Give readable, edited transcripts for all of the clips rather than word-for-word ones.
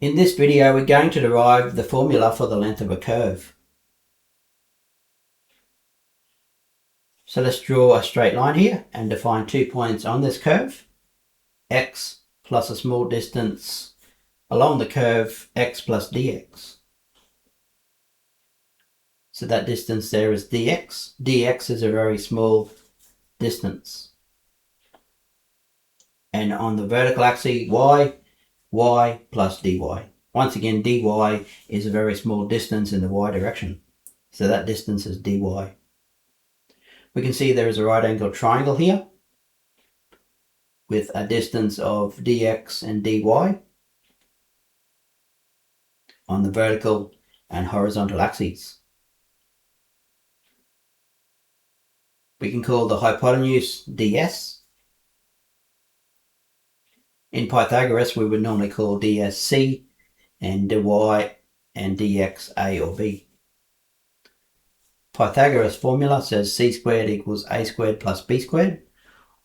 In this video, we're going to derive the formula for the length of a curve. So let's draw a straight line here and define 2 points on this curve, x plus a small distance along the curve, x plus dx. So that distance there is dx. dx is a very small distance. And on the vertical axis, y plus dy. Once again, dy is a very small distance in the y direction. So that distance is dy. We can see there is a right angled triangle here with a distance of dx and dy on the vertical and horizontal axes. We can call the hypotenuse ds. In Pythagoras, we would normally call ds c and dy and dx a or b. Pythagoras formula says c squared equals a squared plus b squared,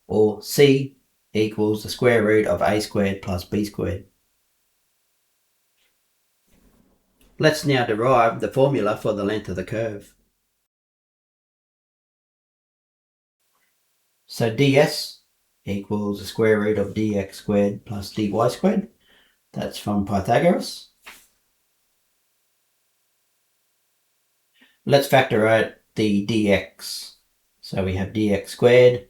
or c equals the square root of a squared plus b squared. Let's now derive the formula for the length of the curve. So ds equals the square root of dx squared plus dy squared. That's from Pythagoras. Let's factor out the dx. So we have dx squared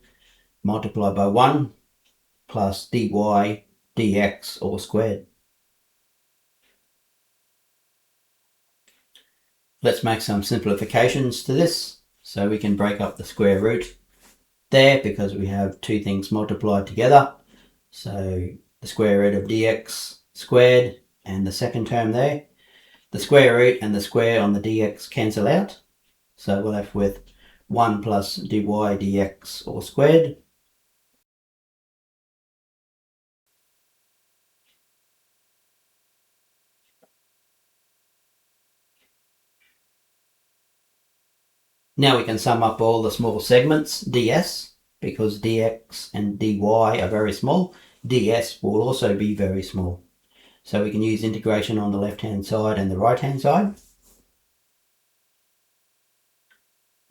multiplied by 1 plus dy dx all squared. Let's make some simplifications to this. So we can break up the square root there because we have two things multiplied together. So the square root of dx squared and the second term there. The square root and the square on the dx cancel out. So we're left with 1 plus dy dx all squared. Now we can sum up all the small segments ds, because dx and dy are very small. ds will also be very small. So we can use integration on the left hand side and the right hand side.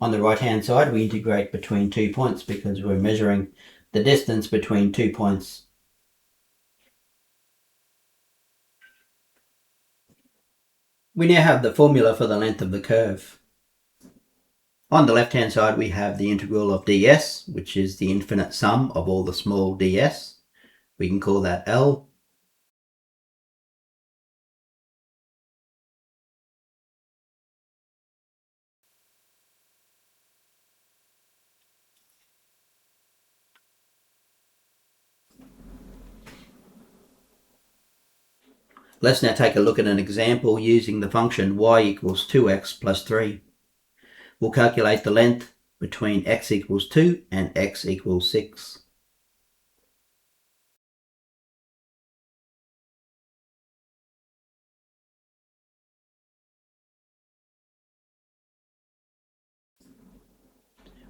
On the right hand side we integrate between 2 points because we're measuring the distance between 2 points. We now have the formula for the length of the curve. On the left hand side we have the integral of ds, which is the infinite sum of all the small ds. We can call that L. Let's now take a look at an example using the function y equals 2x plus 3. We'll calculate the length between x equals 2 and x equals 6.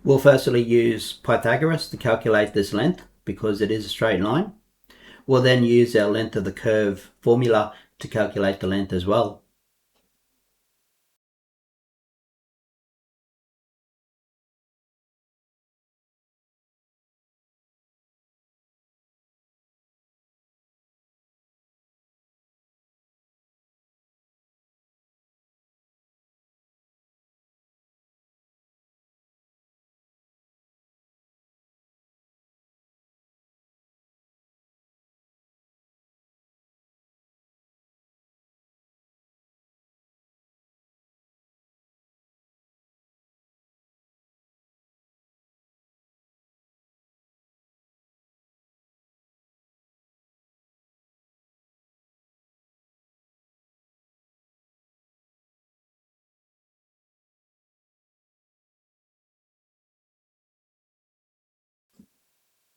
We'll firstly use Pythagoras to calculate this length because it is a straight line. We'll then use our length of the curve formula to calculate the length as well.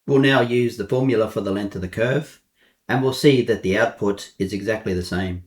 We'll now use the formula for the length of the curve, and we'll see that the output is exactly the same.